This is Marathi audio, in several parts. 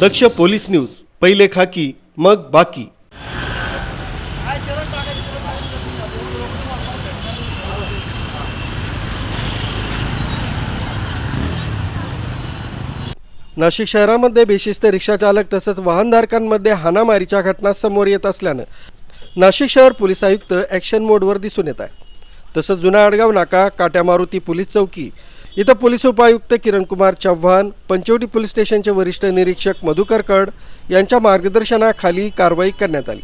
दक्ष पोलीस न्यूज, पहिले खाकी मग बाकी। नाशिक शहरामध्ये बेशिस्त रिक्षा चालक तसंच वाहनधारकांमध्ये हाणामारीच्या घटना समोर येत असल्यानं नाशिक शहर पोलीस आयुक्त ॲक्शन मोडवर दिसून येत आहे। तसंच जुना आडगाव नाका, काट्या मारुती पोलीस चौकी इथं पोलीस उपायुक्त किरण कुमार चव्हाण, पंचवटी पोलीस स्टेशनचे वरिष्ठ निरीक्षक मधुकर कड यांच्या मार्गदर्शनाखाली कारवाई करण्यात आली।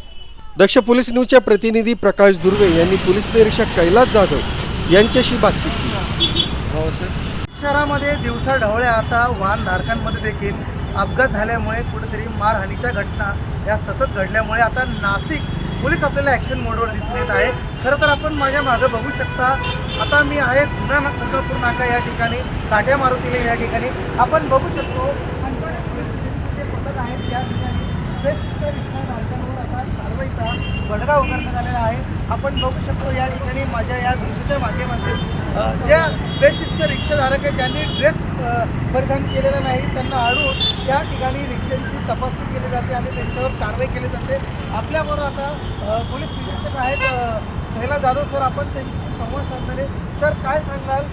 दक्ष पोलीस न्यूजचे प्रतिनिधी प्रकाश दुर्वे यांनी पोलीस निरीक्षक कैलास जाधव यांच्याशी बातचीत केली। शहरामध्ये दिवसा ढवळ्या आता वाहनधारकांमध्ये देखील अपघात झाल्यामुळे कुठेतरी मारहाणीच्या घटना या सतत घडल्यामुळे आता नाशिक पोलीस आपल्याला ॲक्शन मोडवर दिसून येत आहे। खरं तर आपण माझ्या मागे बघू शकता, आता मी आहे जुना तुळजापूर नाका या ठिकाणी, काट्या मारुतीला या ठिकाणी आपण बघू शकतो जे पथक आहेत त्या ठिकाणी बेशिस्त रिक्षाधारकांवर आता कारवाईचा बडगा उगारण्यात आलेला आहे। आपण बघू शकतो या ठिकाणी माझ्या या दृश्याच्या माध्यमातून ज्या बेशिस्त रिक्षाधारक आहेत ज्यांनी ड्रेस परिधान केलेला नाही त्यांना आढळून त्या ठिकाणी रिक्षांची तपासणी केली जाते आणि त्यांच्यावर कारवाई केली जाते। आपल्याबरोबर आता पोलीस निरीक्षक आहेत कैलास जाधव सर, आपण त्यांच्याशी संवाद साधणार आहे। सर, काय सांगाल,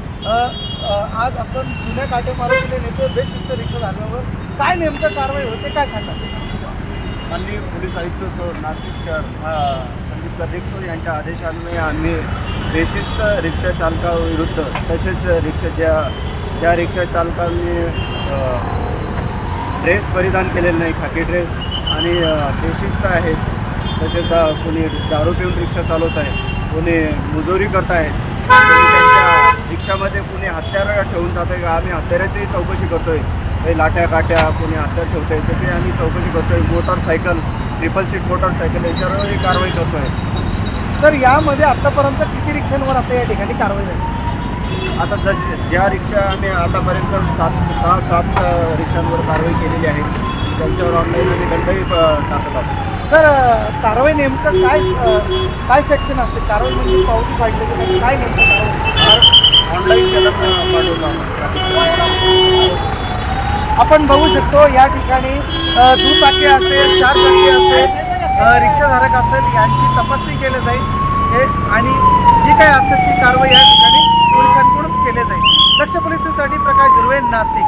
आज आपण जुन्या काटे मारुतीला नेतो बेशिस्त रिक्षाधारकांवर काय नेमकं कारवाई होते, काय सांगाल? माननीय पोलीस आयुक्त नाशिक शहर संदीप कर्डिक यांच्या आदेशान्वये आम्ही बेशिस्त रिक्षा चालकाविरुद्ध तसेच ज्या रिक्षा चालकांनी ड्रेस परिधान केलेला नाही, खाकी ड्रेस आणि बेशिस्त आहेत, तसेच कोणी दारू पिऊन रिक्षा चालवत आहे, कोणी मुजोरी करत आहेत, त्यांच्या रिक्षामध्ये कोणी हत्यार ठेवून जात आहे का, आम्ही हत्याराचीही चौकशी करतो आहे। काही लाट्या काट्या कोणी हत्यार ठेवत आहे त्याची आम्ही चौकशी करतो आहे। मोटरसायकल, ट्रिपल सीट मोटरसायकल याच्यावरही कारवाई करतो आहे। तर यामध्ये आत्तापर्यंत किती रिक्षांवर आता या ठिकाणी कारवाई झाली? आता ज्या रिक्षा आम्ही आतापर्यंत 6-7 रिक्षांवर कारवाई केलेली आहे, त्यांच्यावर ऑनलाईन आम्ही दंडही टाकत आहोत। तर कारवाई नेमकं काय सेक्शन असते? कारवाई म्हणजे पावती फाडली की काय नेमकं ऑनलाईन चलन पाठवतो। आपण बघू शकतो या ठिकाणी दुचाकी असेल, 4 चाकी असेल, रिक्षाधारक असेल यांची तपासणी केली जाईल आणि जी काय असेल ती कारवाई या ठिकाणी पोलिसांकडून केली जाईल। दक्ष पोलीस न्यूजसाठी प्रकाश दुर्वे, नाशिक।